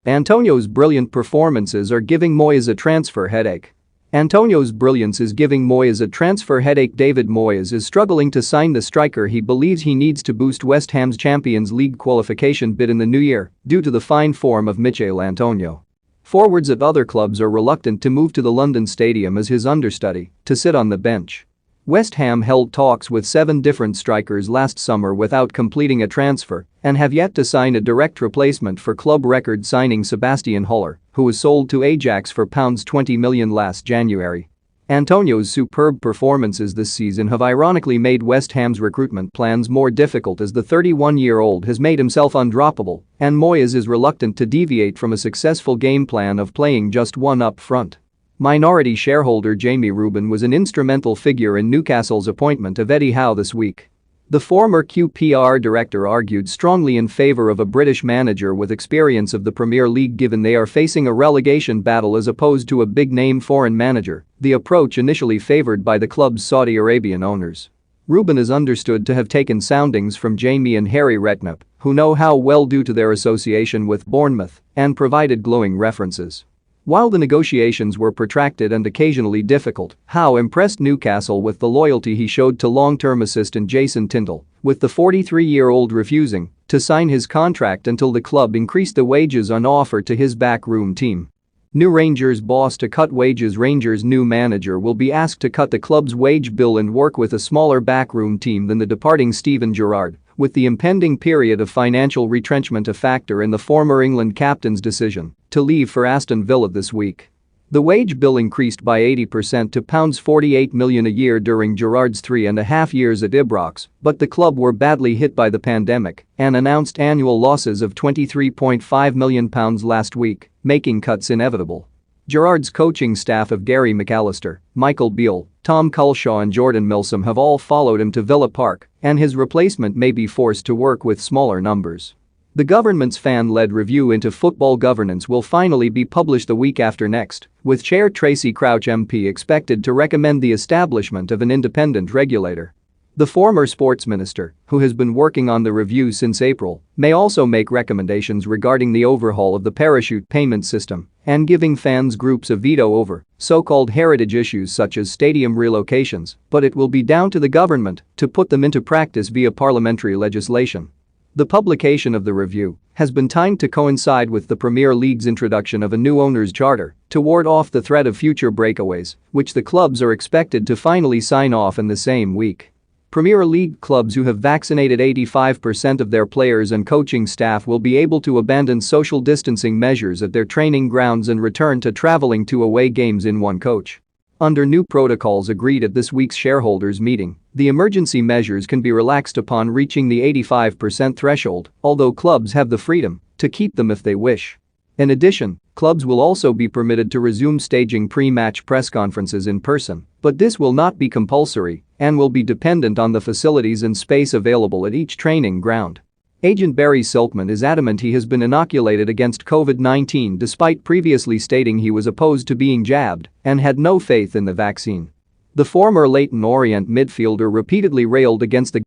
Antonio's brilliant performances are giving Moyes a transfer headache. Antonio's brilliance is giving Moyes a transfer headache. David Moyes is struggling to sign the striker he believes he needs to boost West Ham's Champions League qualification bid in the new year due to the fine form of Michail Antonio. Forwards at other clubs are reluctant to move to the London stadium as his understudy to sit on the bench. West Ham held talks with 7 different strikers last summer without completing a transfer and have yet to sign a direct replacement for club record signing Sebastian Haller, who was sold to Ajax for £20 million last January. Antonio's superb performances this season have ironically made West Ham's recruitment plans more difficult as the 31-year-old has made himself undroppable, and Moyes is reluctant to deviate from a successful game plan of playing just one up front. Minority shareholder Jamie Rubin was an instrumental figure in Newcastle's appointment of Eddie Howe this week. The former QPR director argued strongly in favour of a British manager with experience of the Premier League given they are facing a relegation battle as opposed to a big-name foreign manager, the approach initially favoured by the club's Saudi Arabian owners. Rubin is understood to have taken soundings from Jamie and Harry Redknapp, who know Howe well due to their association with Bournemouth, and provided glowing references. While the negotiations were protracted and occasionally difficult, Howe impressed Newcastle with the loyalty he showed to long-term assistant Jason Tindall, with the 43-year-old refusing to sign his contract until the club increased the wages on offer to his backroom team. New Rangers boss to cut wages. Rangers' new manager will be asked to cut the club's wage bill and work with a smaller backroom team than the departing Steven Gerrard, with the impending period of financial retrenchment a factor in the former England captain's decision to leave for Aston Villa this week. The wage bill increased by 80% to £48 million a year during Gerrard's 3.5 years at Ibrox, but the club were badly hit by the pandemic and announced annual losses of £23.5 million last week, making cuts inevitable. Gerrard's coaching staff of Gary McAllister, Michael Beale, Tom Culshaw and Jordan Milsom have all followed him to Villa Park, and his replacement may be forced to work with smaller numbers. The government's fan-led review into football governance will finally be published the week after next, with Chair Tracy Crouch MP expected to recommend the establishment of an independent regulator. The former sports minister, who has been working on the review since April, may also make recommendations regarding the overhaul of the parachute payment system and giving fans groups a veto over so-called heritage issues such as stadium relocations, but it will be down to the government to put them into practice via parliamentary legislation. The publication of the review has been timed to coincide with the Premier League's introduction of a new owner's charter to ward off the threat of future breakaways, which the clubs are expected to finally sign off in the same week. Premier League clubs who have vaccinated 85% of their players and coaching staff will be able to abandon social distancing measures at their training grounds and return to traveling to away games in one coach. Under new protocols agreed at this week's shareholders' meeting, the emergency measures can be relaxed upon reaching the 85% threshold, although clubs have the freedom to keep them if they wish. In addition, clubs will also be permitted to resume staging pre-match press conferences in person, but this will not be compulsory and will be dependent on the facilities and space available at each training ground. Agent Barry Silkman is adamant he has been inoculated against COVID-19 despite previously stating he was opposed to being jabbed and had no faith in the vaccine. The former Leyton Orient midfielder repeatedly railed against the